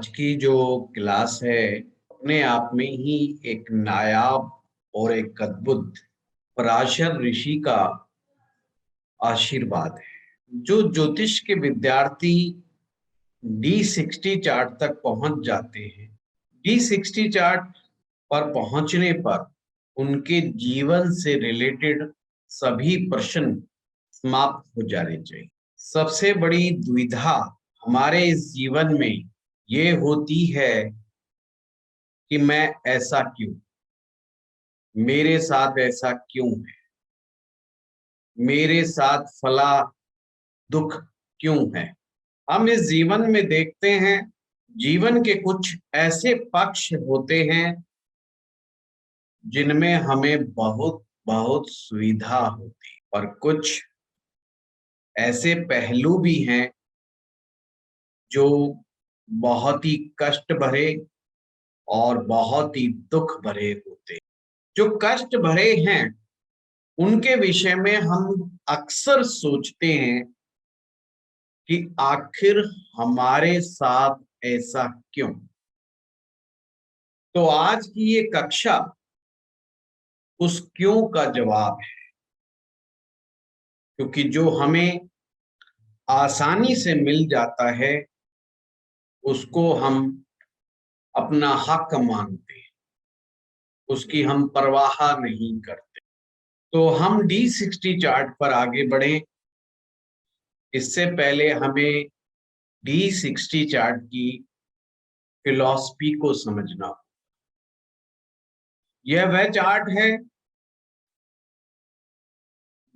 आज की जो क्लास है अपने आप में ही एक नायाब और एक अद्भुत पराशर ऋषि का आशीर्वाद है। जो ज्योतिष के विद्यार्थी D60 चार्ट तक पहुंच जाते हैं, D60 चार्ट पर पहुंचने पर उनके जीवन से रिलेटेड सभी प्रश्न समाप्त हो जाने चाहिए। सबसे बड़ी दुविधा हमारे इस जीवन में ये होती है कि मैं ऐसा क्यों, मेरे साथ ऐसा क्यों है, मेरे साथ फला दुख क्यों है। हम इस जीवन में देखते हैं जीवन के कुछ ऐसे पक्ष होते हैं जिनमें हमें बहुत बहुत सुविधा होती, और कुछ ऐसे पहलू भी हैं जो बहुत ही कष्ट भरे और बहुत ही दुख भरे होते। जो कष्ट भरे हैं उनके विषय में हम अक्सर सोचते हैं कि आखिर हमारे साथ ऐसा क्यों। तो आज की ये कक्षा उस क्यों का जवाब है, क्योंकि जो हमें आसानी से मिल जाता है उसको हम अपना हक मानते हैं, उसकी हम परवाह नहीं करते। तो हम D60 चार्ट पर आगे बढ़े इससे पहले हमें D60 चार्ट की फिलॉसफी को समझना। यह वह चार्ट है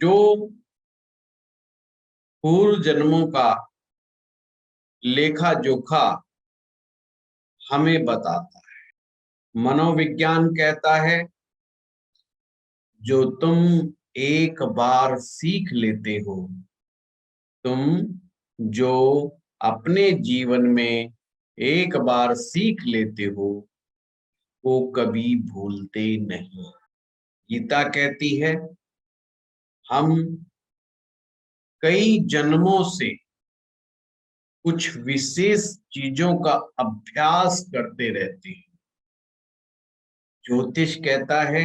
जो पूर्व जन्मों का लेखा जोखा हमें बताता है। मनोविज्ञान कहता है जो तुम एक बार सीख लेते हो, तुम जो अपने जीवन में एक बार सीख लेते हो वो कभी भूलते नहीं। गीता कहती है हम कई जन्मों से कुछ विशेष चीजों का अभ्यास करते रहते हैं। ज्योतिष कहता है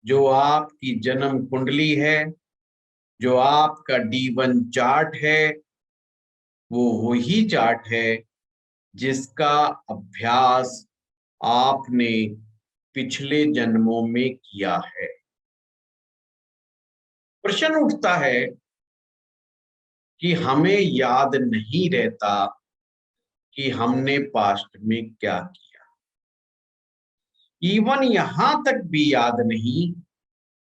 जो आपकी जन्म कुंडली है, जो आपका D1 चार्ट है, वो वही चार्ट है जिसका अभ्यास आपने पिछले जन्मों में किया है। प्रश्न उठता है कि हमें याद नहीं रहता कि हमने पास्ट में क्या किया। इवन यहां तक भी याद नहीं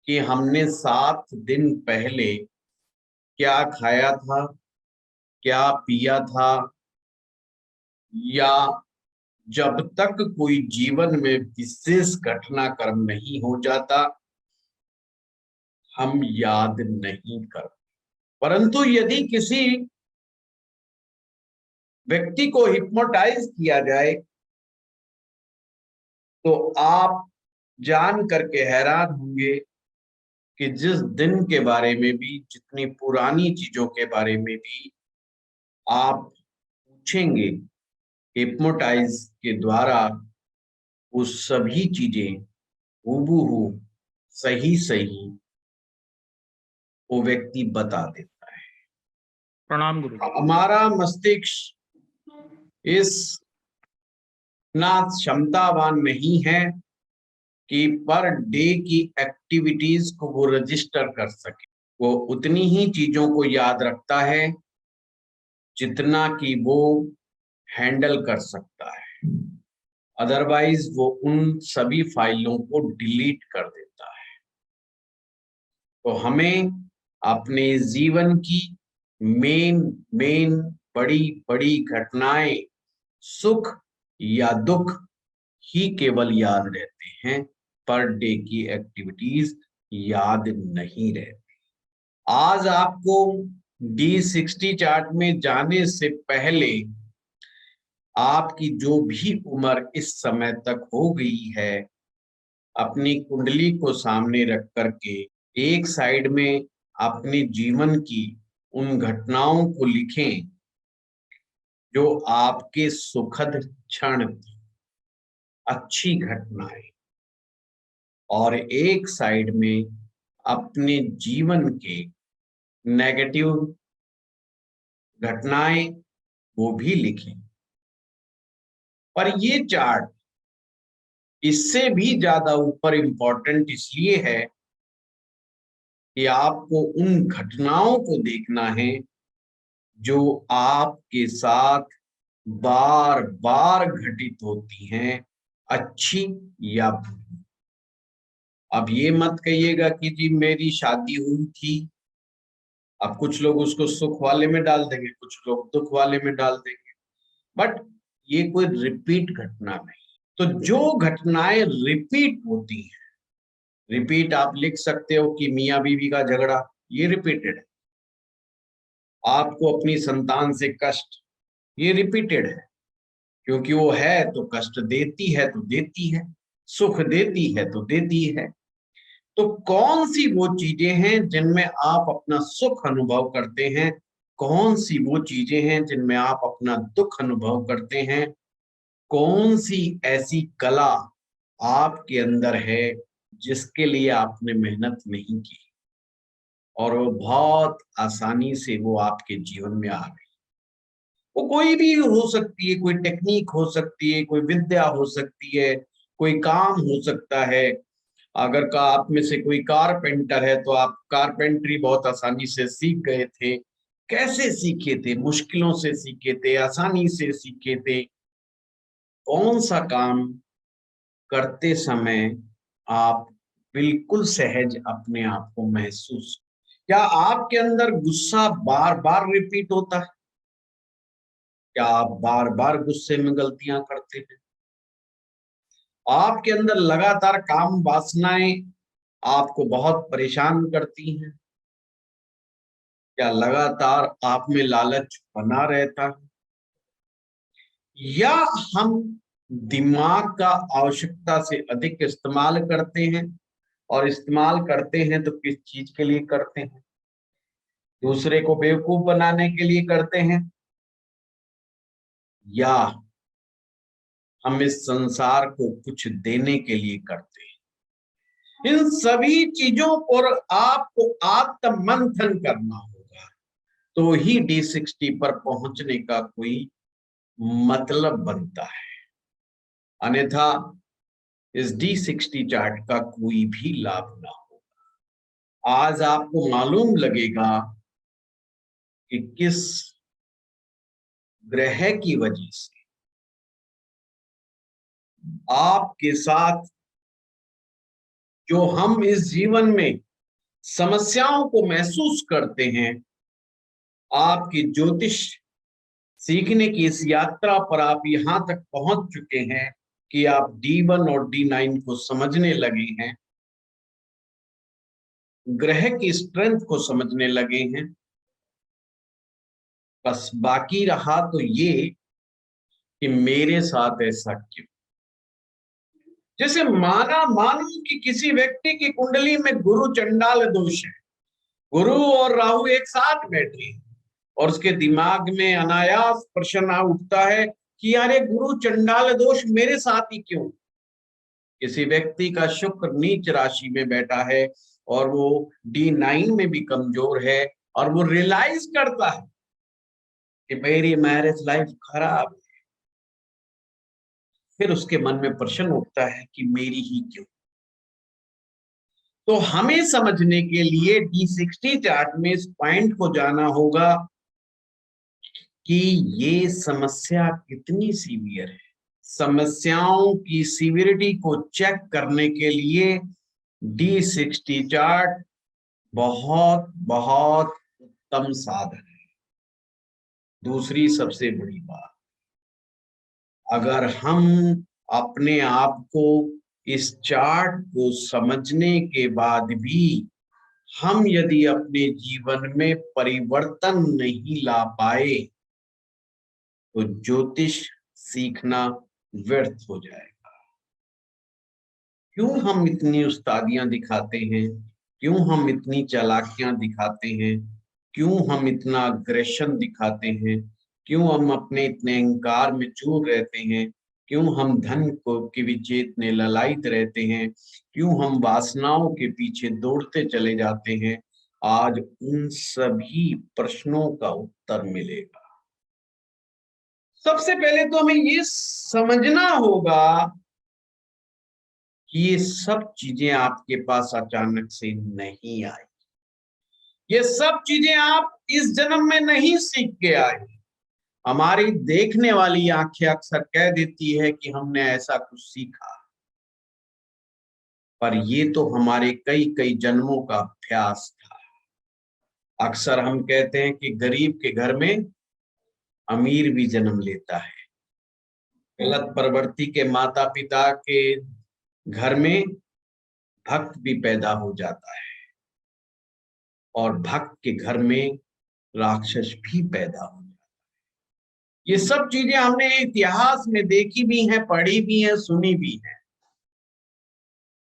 कि हमने 7 दिन पहले क्या खाया था, क्या पिया था, या जब तक कोई जीवन में विशेष घटनाक्रम नहीं हो जाता हम याद नहीं करते। परंतु यदि किसी व्यक्ति को हिप्नोटाइज किया जाए तो आप जान करके हैरान होंगे कि जिस दिन के बारे में भी, जितनी पुरानी चीजों के बारे में भी आप पूछेंगे हिप्नोटाइज के द्वारा वो सभी चीजें हूबहू सही सही वो व्यक्ति बता देता है। प्रणाम गुरु। हमारा मस्तिष्क इस ना क्षमतावान नहीं है कि पर डे की एक्टिविटीज को वो रजिस्टर कर सके। वो उतनी ही चीजों को याद रखता है जितना कि वो हैंडल कर सकता है, अदरवाइज वो उन सभी फाइलों को डिलीट कर देता है। तो हमें अपने जीवन की मेन मेन बड़ी बड़ी घटनाएं, सुख या दुख ही केवल याद रहते हैं, पर डे की एक्टिविटीज याद नहीं रहती। आज आपको D60 चार्ट में जाने से पहले आपकी जो भी उम्र इस समय तक हो गई है अपनी कुंडली को सामने रख करके एक साइड में अपने जीवन की उन घटनाओं को लिखें जो आपके सुखद क्षण थी, अच्छी घटनाएं, और एक साइड में अपने जीवन के नेगेटिव घटनाएं वो भी लिखें। पर ये चार्ट इससे भी ज्यादा ऊपर इम्पोर्टेंट इसलिए है कि आपको उन घटनाओं को देखना है जो आपके साथ बार बार घटित होती हैं, अच्छी या बुरी। अब ये मत कहिएगा कि जी मेरी शादी हुई थी, अब कुछ लोग उसको सुख वाले में डाल देंगे, कुछ लोग दुख वाले में डाल देंगे, बट ये कोई रिपीट घटना नहीं। तो जो घटनाएं रिपीट होती हैं, रिपीट आप लिख सकते हो कि मियाँ बीवी का झगड़ा, ये रिपीटेड है। आपको अपनी संतान से कष्ट, ये रिपीटेड है, क्योंकि वो है तो कष्ट देती है तो देती है, सुख देती है तो देती है। तो कौन सी वो चीजें हैं जिनमें आप अपना सुख अनुभव करते हैं, कौन सी वो चीजें हैं जिनमें आप अपना दुख अनुभव करते हैं, कौन सी ऐसी कला आपके अंदर है जिसके लिए आपने मेहनत नहीं की और वो बहुत आसानी से वो आपके जीवन में आ गई। वो कोई भी हो सकती है, कोई टेक्निक हो सकती है, कोई विद्या हो सकती है, कोई काम हो सकता है। अगर का आप में से कोई कारपेंटर है तो आप कारपेंटरी बहुत आसानी से सीख गए थे। कैसे सीखे थे? मुश्किलों से सीखे थे, आसानी से सीखे थे। कौन सा काम करते समय आप बिल्कुल सहज अपने आप को महसूस? क्या आपके अंदर गुस्सा बार बार रिपीट होता है? क्या आप बार बार गुस्से में गलतियां करते हैं? आपके अंदर लगातार काम वासनाएं आपको बहुत परेशान करती हैं? क्या लगातार आप में लालच बना रहता है? या हम दिमाग का आवश्यकता से अधिक इस्तेमाल करते हैं, और इस्तेमाल करते हैं तो किस चीज के लिए करते हैं? दूसरे को बेवकूफ बनाने के लिए करते हैं, या हम इस संसार को कुछ देने के लिए करते हैं? इन सभी चीजों पर आपको आत्ममंथन करना होगा, तो ही D60 पर पहुंचने का कोई मतलब बनता है। अन्यथा इस D60 चार्ट का कोई भी लाभ ना होगा। आज आपको मालूम लगेगा कि किस ग्रह की वजह से आपके साथ जो हम इस जीवन में समस्याओं को महसूस करते हैं, आपकी ज्योतिष सीखने की इस यात्रा पर आप यहां तक पहुंच चुके हैं कि आप D1 और D9 को समझने लगे हैं, ग्रह की स्ट्रेंथ को समझने लगे हैं। बस बाकी रहा तो ये कि मेरे साथ ऐसा क्यों? जैसे मानो कि किसी व्यक्ति की कुंडली में गुरु चंडाल दोष है, गुरु और राहु एक साथ बैठे हैं, और उसके दिमाग में अनायास प्रश्न उठता है कि यार ये गुरु चंडाल दोष मेरे साथ ही क्यों? किसी व्यक्ति का शुक्र नीच राशि में बैठा है और वो D9 में भी कमजोर है, और वो रियलाइज करता है कि मेरी मैरिज लाइफ खराब है, फिर उसके मन में प्रश्न उठता है कि मेरी ही क्यों? तो हमें समझने के लिए D60 चार्ट में इस पॉइंट को जाना होगा कि ये समस्या कितनी सीवियर है। समस्याओं की सीवियरिटी को चेक करने के लिए D60 चार्ट बहुत बहुत उत्तम साधन है। दूसरी सबसे बड़ी बात, अगर हम अपने आप को इस चार्ट को समझने के बाद भी हम यदि अपने जीवन में परिवर्तन नहीं ला पाए तो ज्योतिष सीखना व्यर्थ हो जाएगा। क्यों हम इतनी उस्तादियां दिखाते हैं? क्यों हम इतनी चालाकियां दिखाते हैं? क्यों हम इतना अग्रेशन दिखाते हैं? क्यों हम अपने इतने अहंकार में चूर रहते हैं, क्यों हम धन को के पीछे इतने ललायित रहते हैं, क्यों हम वासनाओं के पीछे दौड़ते चले जाते हैं, आज उन सभी प्रश्नों का उत्तर मिलेगा। सबसे पहले तो हमें ये समझना होगा कि ये सब चीजें आपके पास अचानक से नहीं आई। ये सब चीजें आप इस जन्म में नहीं सीख के आए। हमारी देखने वाली आंखें अक्सर कह देती है कि हमने ऐसा कुछ सीखा, पर ये तो हमारे कई कई जन्मों का अभ्यास था। अक्सर हम कहते हैं कि गरीब के घर में अमीर भी जन्म लेता है, गलत प्रवृत्ति के माता पिता के घर में भक्त भी पैदा हो जाता है, और भक्त के घर में राक्षस भी पैदा हो जाता है। ये सब चीजें हमने इतिहास में देखी भी हैं, पढ़ी भी हैं, सुनी भी हैं,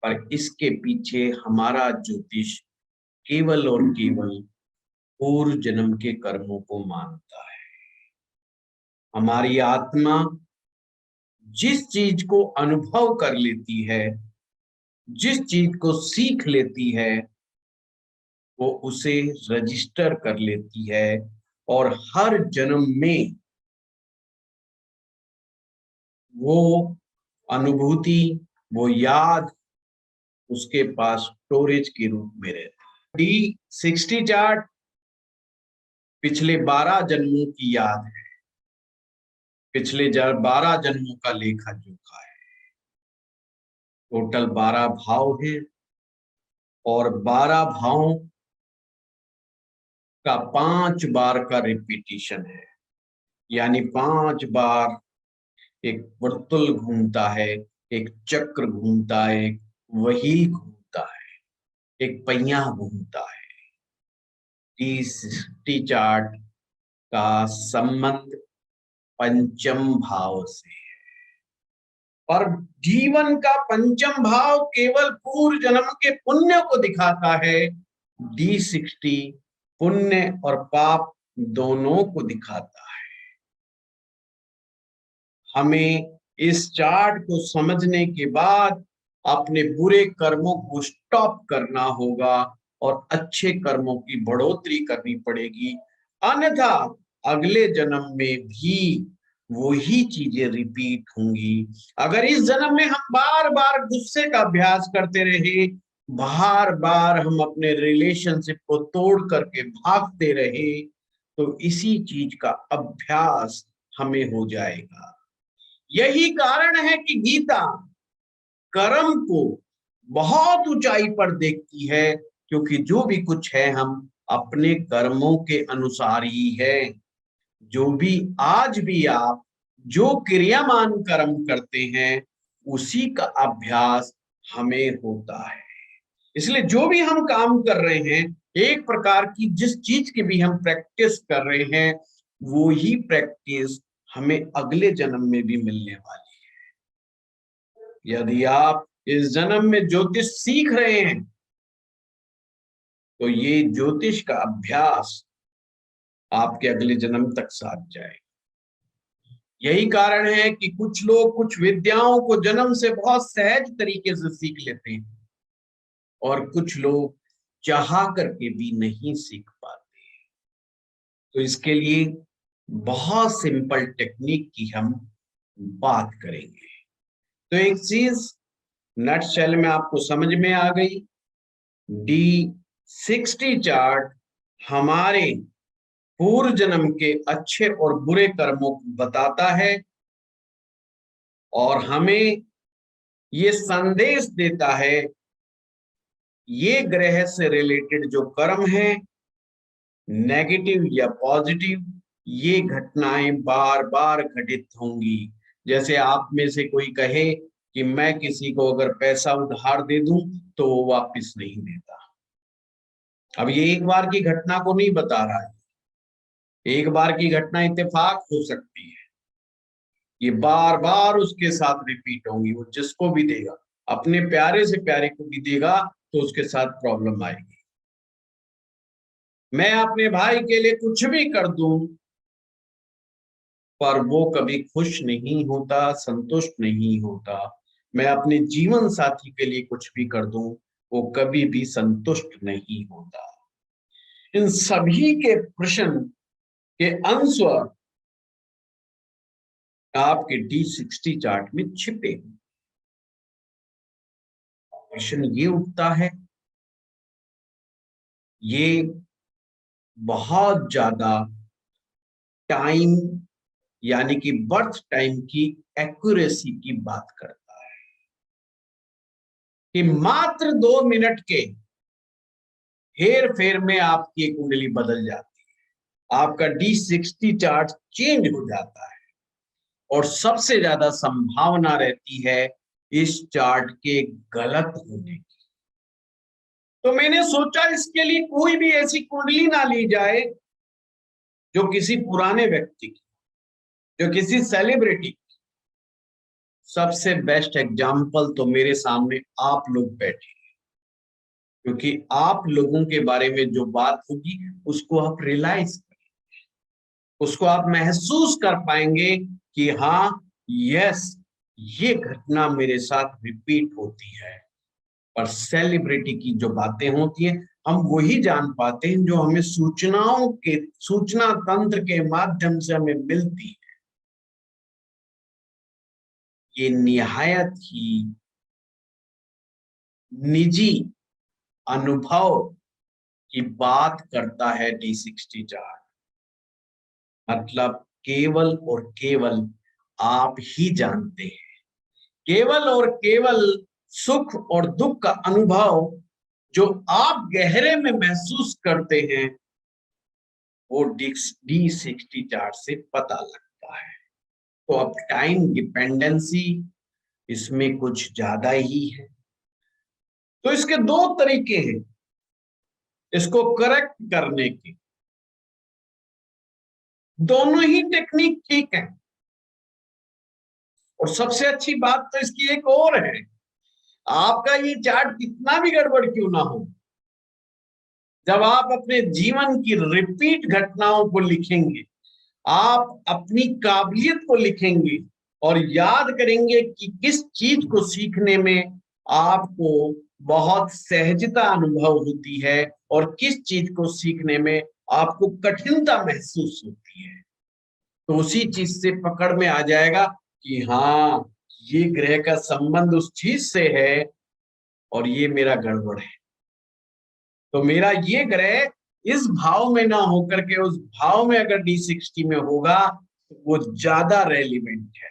पर इसके पीछे हमारा ज्योतिष केवल और केवल पूर्व जन्म के कर्मों को मानता है। हमारी आत्मा जिस चीज को अनुभव कर लेती है, जिस चीज को सीख लेती है, वो उसे रजिस्टर कर लेती है, और हर जन्म में वो अनुभूति, वो याद उसके पास स्टोरेज के रूप में रहता है। D60 चार्ट पिछले 12 जन्मों की याद है, पिछले 12 जन्मों का लेखा जोखा है। टोटल 12 भाव है, और 12 भावों का 5 बार का रिपीटिशन है, यानी 5 बार एक वर्तुल घूमता है, एक चक्र घूमता है, एक व्हील घूमता है, एक पहिया घूमता है। D60 चार्ट का संबंध पंचम भाव से है, पर जीवन का पंचम भाव केवल पूर्व जन्म के पुण्य को दिखाता है। D60 पुण्य और पाप दोनों को दिखाता है। हमें इस चार्ट को समझने के बाद अपने बुरे कर्मों को स्टॉप करना होगा और अच्छे कर्मों की बढ़ोतरी करनी पड़ेगी, अन्यथा अगले जन्म में भी वही चीजें रिपीट होंगी। अगर इस जन्म में हम बार बार गुस्से का अभ्यास करते रहे, बार बार हम अपने रिलेशनशिप को तोड़ करके भागते रहे, तो इसी चीज का अभ्यास हमें हो जाएगा। यही कारण है कि गीता कर्म को बहुत ऊंचाई पर देखती है, क्योंकि जो भी कुछ है हम अपने कर्मों के अनुसार ही है। जो भी आज भी आप जो क्रियामान कर्म करते हैं, उसी का अभ्यास हमें होता है। इसलिए जो भी हम काम कर रहे हैं, एक प्रकार की जिस चीज की भी हम प्रैक्टिस कर रहे हैं, वो ही प्रैक्टिस हमें अगले जन्म में भी मिलने वाली है। यदि आप इस जन्म में ज्योतिष सीख रहे हैं, तो ये ज्योतिष का अभ्यास आपके अगले जन्म तक साथ जाएगा। यही कारण है कि कुछ लोग कुछ विद्याओं को जन्म से बहुत सहज तरीके से सीख लेते हैं, और कुछ लोग चाह करके भी नहीं सीख पाते। तो इसके लिए बहुत सिंपल टेक्निक की हम बात करेंगे। तो एक चीज नटशेल में आपको समझ में आ गई। D60 चार्ट हमारे पूर्व जन्म के अच्छे और बुरे कर्मों को बताता है, और हमें ये संदेश देता है, ये ग्रह से रिलेटेड जो कर्म है, नेगेटिव या पॉजिटिव, ये घटनाएं बार बार घटित होंगी। जैसे आप में से कोई कहे कि मैं किसी को अगर पैसा उधार दे दूं तो वो वापस नहीं देता। अब ये एक बार की घटना को नहीं बता रहा है, एक बार की घटना इत्तेफाक हो सकती है, ये बार बार उसके साथ रिपीट होंगी। वो जिसको भी देगा, अपने प्यारे से प्यारे को भी देगा, तो उसके साथ प्रॉब्लम आएगी। मैं अपने भाई के लिए कुछ भी कर दूं, पर वो कभी खुश नहीं होता, संतुष्ट नहीं होता। मैं अपने जीवन साथी के लिए कुछ भी कर दूं, वो कभी भी संतुष्ट नहीं होता। इन सभी के प्रश्न के आंसर आपके D60 चार्ट में छिपे हैं। प्रश्न ये उठता है, ये बहुत ज्यादा टाइम यानी कि बर्थ टाइम की एक्यूरेसी की बात करता है कि मात्र 2 मिनट के हेर फेर में आपकी कुंडली बदल जाती है, आपका D60 चार्ट चेंज हो जाता है और सबसे ज्यादा संभावना रहती है इस चार्ट के गलत होने की। तो मैंने सोचा इसके लिए कोई भी ऐसी कुंडली ना ली जाए जो किसी पुराने व्यक्ति की, जो किसी सेलिब्रिटी की। सबसे बेस्ट एग्जाम्पल तो मेरे सामने आप लोग बैठे हैं, क्योंकि आप लोगों के बारे में जो बात होगी उसको आप रियलाइज करेंगे, उसको आप महसूस कर पाएंगे कि हाँ, यस, ये घटना मेरे साथ रिपीट होती है। पर सेलिब्रिटी की जो बातें होती हैं, हम वही जान पाते हैं जो हमें सूचना तंत्र के माध्यम से हमें मिलती है। ये निहायत ही निजी अनुभव की बात करता है D60 चार्ट। मतलब केवल और केवल आप ही जानते हैं, केवल और केवल सुख और दुख का अनुभव जो आप गहरे में महसूस करते हैं, वो D60 चार्ट से पता लगता है। तो अब टाइम डिपेंडेंसी इसमें कुछ ज्यादा ही है। तो इसके 2 तरीके हैं इसको करेक्ट करने के। दोनों ही टेक्निक ठीक है। और सबसे अच्छी बात तो इसकी एक और है, आपका ये चार्ट कितना भी गड़बड़ क्यों ना हो, जब आप अपने जीवन की रिपीट घटनाओं को लिखेंगे, आप अपनी काबिलियत को लिखेंगे और याद करेंगे कि किस चीज को सीखने में आपको बहुत सहजता अनुभव होती है और किस चीज को सीखने में आपको कठिनता महसूस होती है, तो उसी चीज से पकड़ में आ जाएगा कि हाँ, ये ग्रह का संबंध उस चीज से है और ये मेरा गड़बड़ है। तो मेरा ये ग्रह इस भाव में ना होकर के उस भाव में अगर D60 में होगा तो वो ज्यादा रेलिवेंट है।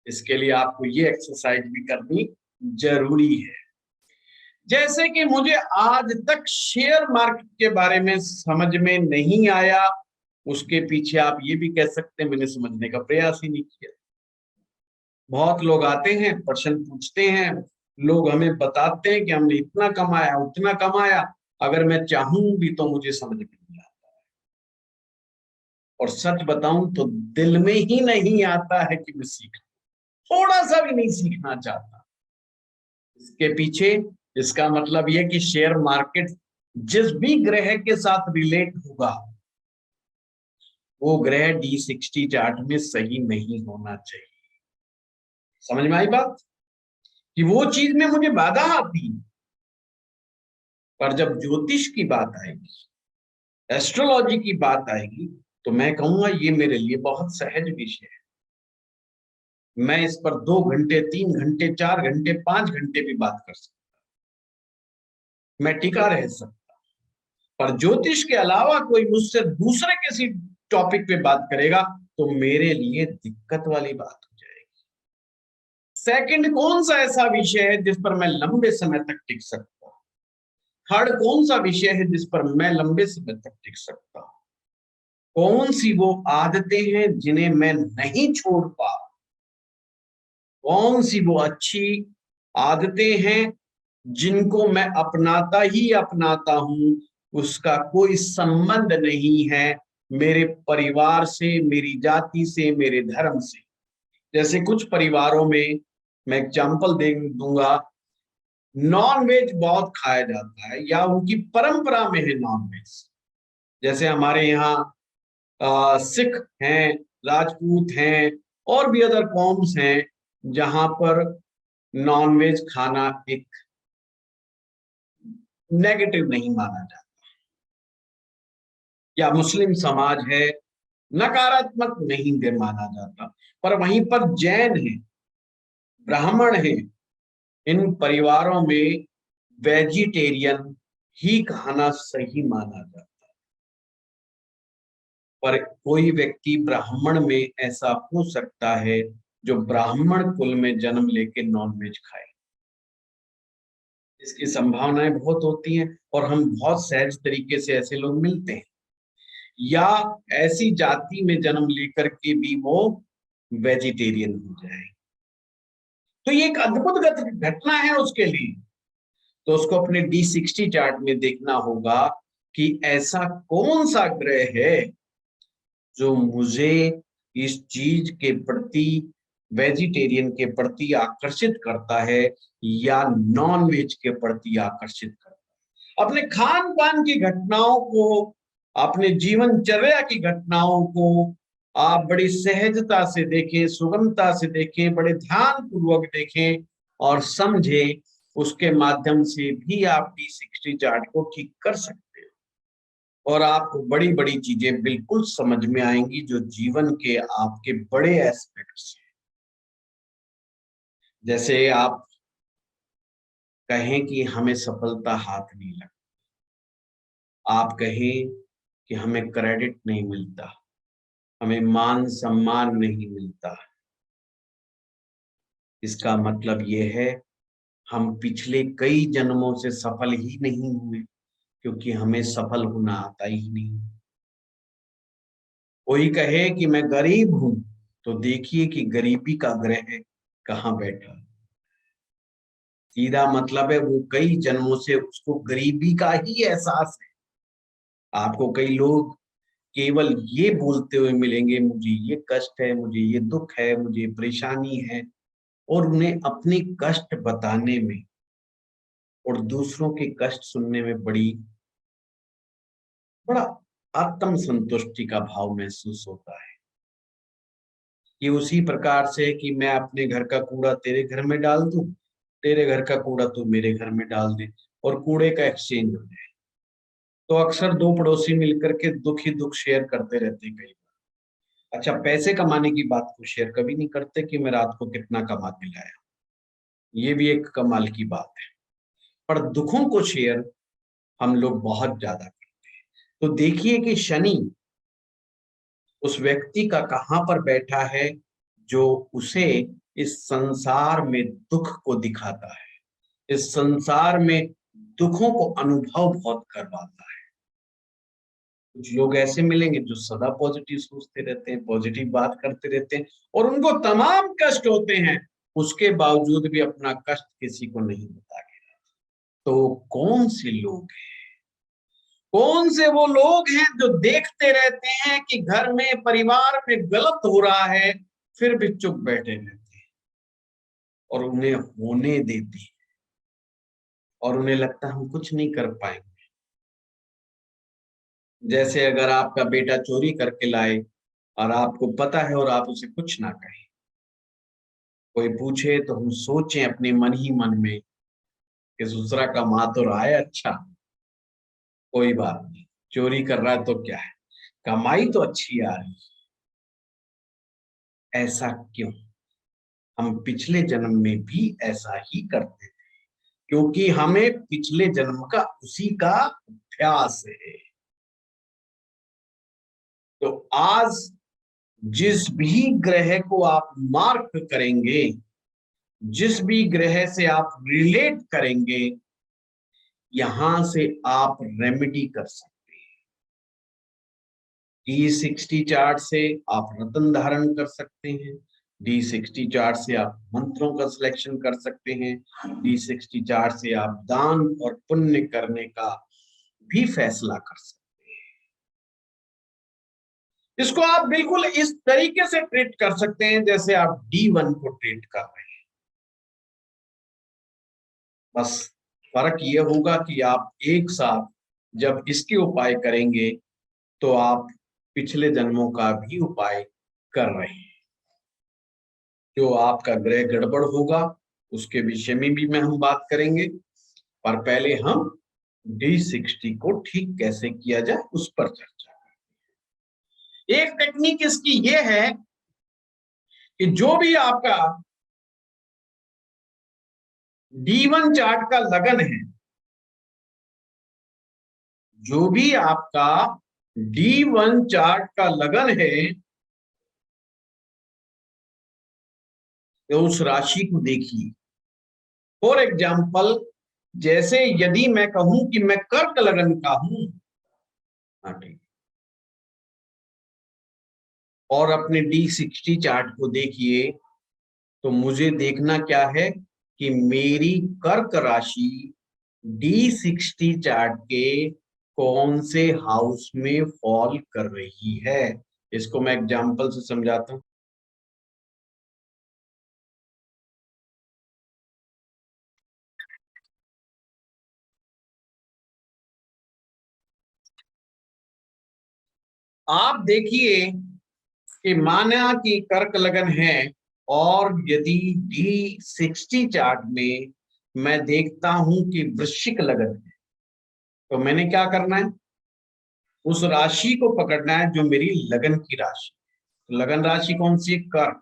इसके लिए आपको ये एक्सरसाइज भी करनी जरूरी है। जैसे कि मुझे आज तक शेयर मार्केट के बारे में समझ में नहीं आया, उसके पीछे आप ये भी कह सकते हैं मैंने समझने का प्रयास ही नहीं किया। बहुत लोग आते हैं, प्रश्न पूछते हैं, लोग हमें बताते हैं कि हमने इतना कमाया उतना कमाया, अगर मैं चाहूं भी तो मुझे समझ में नहीं आता है। और सच बताऊं तो दिल में ही नहीं आता है कि मैं सीखूं, थोड़ा सा भी नहीं सीखना चाहता। इसके पीछे इसका मतलब यह कि शेयर मार्केट जिस भी ग्रह के साथ रिलेट होगा, वो ग्रह D60 चार्ट में सही नहीं होना चाहिए। समझ में आई बात? कि वो चीज में मुझे बाधा आती है। पर जब ज्योतिष की बात आएगी, एस्ट्रोलॉजी की बात आएगी, तो मैं कहूंगा ये मेरे लिए बहुत सहज विषय है। मैं इस पर 2 घंटे 3 घंटे 4 घंटे 5 घंटे भी बात कर सकता, मैं टिका रह सकता। पर ज्योतिष के अलावा कोई मुझसे दूसरे किसी टॉपिक पे बात करेगा तो मेरे लिए दिक्कत वाली बात हो जाएगी। सेकंड, कौन सा ऐसा विषय है जिस पर मैं लंबे समय तक टिक सकता हूं? थर्ड, कौन सा विषय है जिस पर मैं लंबे समय तक टिक सकता हूं? कौन सी वो आदतें हैं जिन्हें मैं नहीं छोड़ पा, कौन सी वो अच्छी आदतें हैं जिनको मैं अपनाता ही अपनाता हूं, उसका कोई संबंध नहीं है मेरे परिवार से, मेरी जाति से, मेरे धर्म से। जैसे कुछ परिवारों में, मैं एग्जांपल दे दूंगा, नॉन वेज बहुत खाया जाता है या उनकी परंपरा में है नॉन वेज। जैसे हमारे यहाँ सिख हैं, राजपूत हैं और भी अदर कॉम्स हैं जहां पर नॉनवेज खाना एक नेगेटिव नहीं माना जाता, या मुस्लिम समाज है नकारात्मक नहीं दे माना जाता। पर वहीं पर जैन है, ब्राह्मण है, इन परिवारों में वेजिटेरियन ही खाना सही माना जाता है। पर कोई व्यक्ति ब्राह्मण में ऐसा हो सकता है जो ब्राह्मण कुल में जन्म लेके नॉनवेज खाए, इसकी संभावनाएं बहुत होती हैं और हम बहुत सहज तरीके से ऐसे लोग मिलते हैं, या ऐसी जाति में जन्म लेकर के भी वो वेजिटेरियन हो जाए। तो ये एक अद्भुत घटना है उसके लिए। तो उसको अपने D60 चार्ट में देखना होगा कि ऐसा कौन सा ग्रह है जो मुझे इस चीज के प्रति, वेजिटेरियन के प्रति आकर्षित करता है या नॉन वेज के प्रति आकर्षित करता है। अपने खान पान की घटनाओं को, अपने जीवनचर्या की घटनाओं को आप बड़ी सहजता से देखें, सुगमता से देखें, बड़े ध्यान पूर्वक देखें और समझें। उसके माध्यम से भी आप D60 चार्ट को ठीक कर सकते हो और आपको बड़ी बड़ी चीजें बिल्कुल समझ में आएंगी जो जीवन के आपके बड़े एस्पेक्ट्स हैं। जैसे आप कहें कि हमें सफलता हाथ नहीं लगती, आप कहें कि हमें क्रेडिट नहीं मिलता, हमें मान सम्मान नहीं मिलता, इसका मतलब ये है हम पिछले कई जन्मों से सफल ही नहीं हुए, क्योंकि हमें सफल होना आता ही नहीं। कोई कहे कि मैं गरीब हूं, तो देखिए कि गरीबी का ग्रह कहाँ बैठा। सीधा मतलब है वो कई जन्मों से उसको गरीबी का ही एहसास है। आपको कई लोग केवल ये बोलते हुए मिलेंगे, मुझे ये कष्ट है, मुझे ये दुख है, मुझे परेशानी है, और उन्हें अपने कष्ट बताने में और दूसरों के कष्ट सुनने में बड़ा आत्म संतुष्टि का भाव महसूस होता है। ये उसी प्रकार से कि मैं अपने घर का कूड़ा तेरे घर में डाल दूं, तेरे घर का कूड़ा तू मेरे घर में डाल दे और कूड़े का एक्सचेंज हो जाए। तो अक्सर दो पड़ोसी मिलकर के दुख ही दुख शेयर करते रहते हैं कई बार। अच्छा, पैसे कमाने की बात को शेयर कभी नहीं करते कि मैं रात को कितना कमा के लाया, ये भी एक कमाल की बात है। पर दुखों को शेयर हम लोग बहुत ज्यादा करते हैं। तो देखिए कि शनि उस व्यक्ति का कहां पर बैठा है जो उसे इस संसार में दुख को दिखाता है, इस संसार में दुखों को अनुभव बहुत करवाता है। कुछ लोग ऐसे मिलेंगे जो सदा पॉजिटिव सोचते रहते हैं, पॉजिटिव बात करते रहते हैं और उनको तमाम कष्ट होते हैं, उसके बावजूद भी अपना कष्ट किसी को नहीं बताते। तो कौन से लोग हैं, कौन से वो लोग हैं जो देखते रहते हैं कि घर में, परिवार में गलत हो रहा है, फिर भी चुप बैठे रहते हैं और उन्हें होने देते हैं और उन्हें लगता है हम कुछ नहीं कर पाएंगे। जैसे अगर आपका बेटा चोरी करके लाए और आपको पता है और आप उसे कुछ ना कहें, कोई पूछे तो हम सोचें अपने मन ही मन में कि दूसरा कमा तो रहा है, अच्छा कोई बात नहीं, चोरी कर रहा है तो क्या है, कमाई तो अच्छी आ रही। ऐसा क्यों? हम पिछले जन्म में भी ऐसा ही करते थे, क्योंकि हमें पिछले जन्म का उसी का अभ्यास है। तो आज जिस भी ग्रह को आप मार्क करेंगे, जिस भी ग्रह से आप रिलेट करेंगे, यहां से आप रेमेडी कर सकते हैं। D60 चार्ट से आप रत्न धारण कर सकते हैं, D60 चार्ट से आप मंत्रों का सिलेक्शन कर सकते हैं, D60 चार्ट से आप दान और पुण्य करने का भी फैसला कर सकते हैं। इसको आप बिल्कुल इस तरीके से ट्रीट कर सकते हैं जैसे आप D1 को ट्रीट कर रहे हैं। बस फर्क ये होगा कि आप एक साथ जब इसके उपाय करेंगे तो आप पिछले जन्मों का भी उपाय कर रहे हैं। जो आपका ग्रह गड़बड़ होगा उसके विषय में भी हम बात करेंगे, पर पहले हम D60 को ठीक कैसे किया जाए उस पर चर्चा करेंगे। एक टेक्निक इसकी ये है कि जो भी आपका D1 चार्ट का लगन है, जो भी आपका D1 चार्ट का लगन है, तो उस राशि को देखिए। फॉर एग्जाम्पल, जैसे यदि मैं कहूं कि मैं कर्क लगन का हूं, और अपने D60 चार्ट को देखिए, तो मुझे देखना क्या है कि मेरी कर्क राशि D60 चार्ट के कौन से हाउस में फॉल कर रही है। इसको मैं एग्जांपल से समझाता हूं। आप देखिए कि माना कि कर्क लगन है, और यदि D60 चार्ट में मैं देखता हूं कि वृश्चिक लगन है, तो मैंने क्या करना है, उस राशि को पकड़ना है जो मेरी लगन की राशि। लगन राशि कौन सी? कर्क।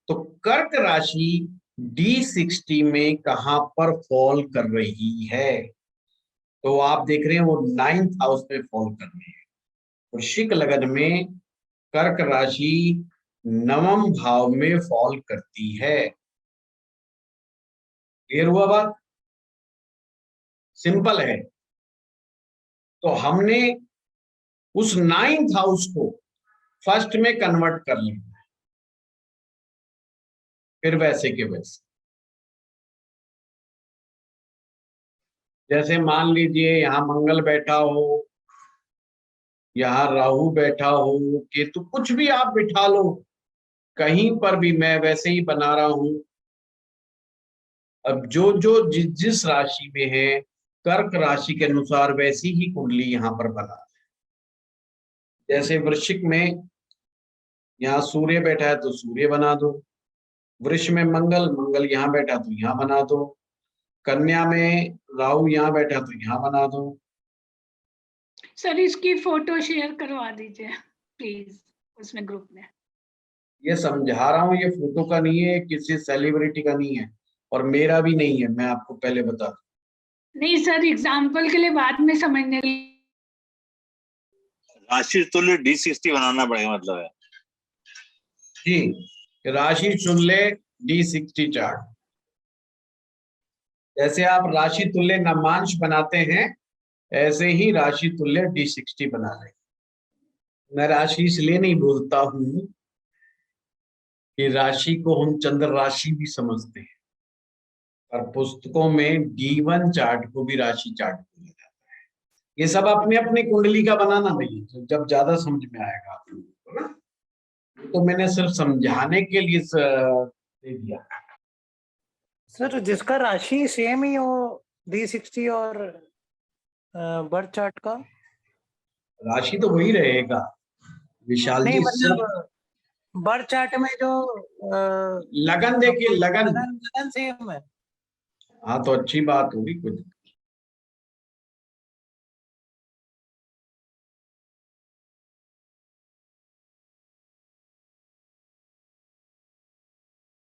तो कर्क राशि D60 में कहां पर फॉल कर रही है? तो आप देख रहे हैं वो 9th हाउस में फॉल कर रही है। वृश्चिक लगन में कर्क राशि 9वें भाव में फॉल करती है। क्लियर हुआ बात? सिंपल है। तो हमने उस 9th हाउस को फर्स्ट में कन्वर्ट कर लेना है, फिर वैसे के वैसे। जैसे मान लीजिए यहां मंगल बैठा हो, यहाँ राहु बैठा हो, केतु, कुछ भी आप बिठा लो, कहीं पर भी मैं वैसे ही बना रहा हूं। अब जो जो जिस राशि में है, कर्क राशि के अनुसार वैसी ही कुंडली यहाँ पर बना। जैसे वृश्चिक में यहाँ सूर्य बैठा है तो सूर्य बना दो, वृष में मंगल, मंगल यहाँ बैठा तो यहाँ बना दो, कन्या में राहु यहाँ बैठा तो यहाँ बना दो। सर इसकी फोटो शेयर करवा दीजिए प्लीज उसमें, ग्रुप में। ये समझा रहा हूँ, ये फोटो का नहीं है, किसी सेलिब्रिटी का नहीं है, और मेरा भी नहीं है, मैं आपको पहले बता दूं। नहीं सर, एग्जाम्पल के लिए बाद में समझने के लिए। राशि तुल्य D60 बनाना पड़ेगा, मतलब है जी, राशि तुल्य D60 चार्ट। जैसे आप राशि तुल्य नवांश बनाते हैं, ऐसे ही राशि तुल्य D60 बना लें। मैं राशि इसलिए नहीं बोलता हूं कि राशि को हम चंद्र राशि भी समझते हैं, और पुस्तकों में D1 चार्ट को भी राशि चार्ट बोला जाता है। ये सब अपने अपने कुंडली का बनाना नहीं है, जब ज्यादा समझ में आएगा आप लोगों को ना। तो मैंने सिर्फ समझाने के लिए दे दिया। सर जिसका राशि सेम ही हो D60 और बर्थ चार्ट का, राशि तो वही रहेगा विशाल नहीं जी। मतलब बर्थ चार्ट में जो लगन देखिए, लगन लगन सेम है। हाँ तो अच्छी बात होगी, कुछ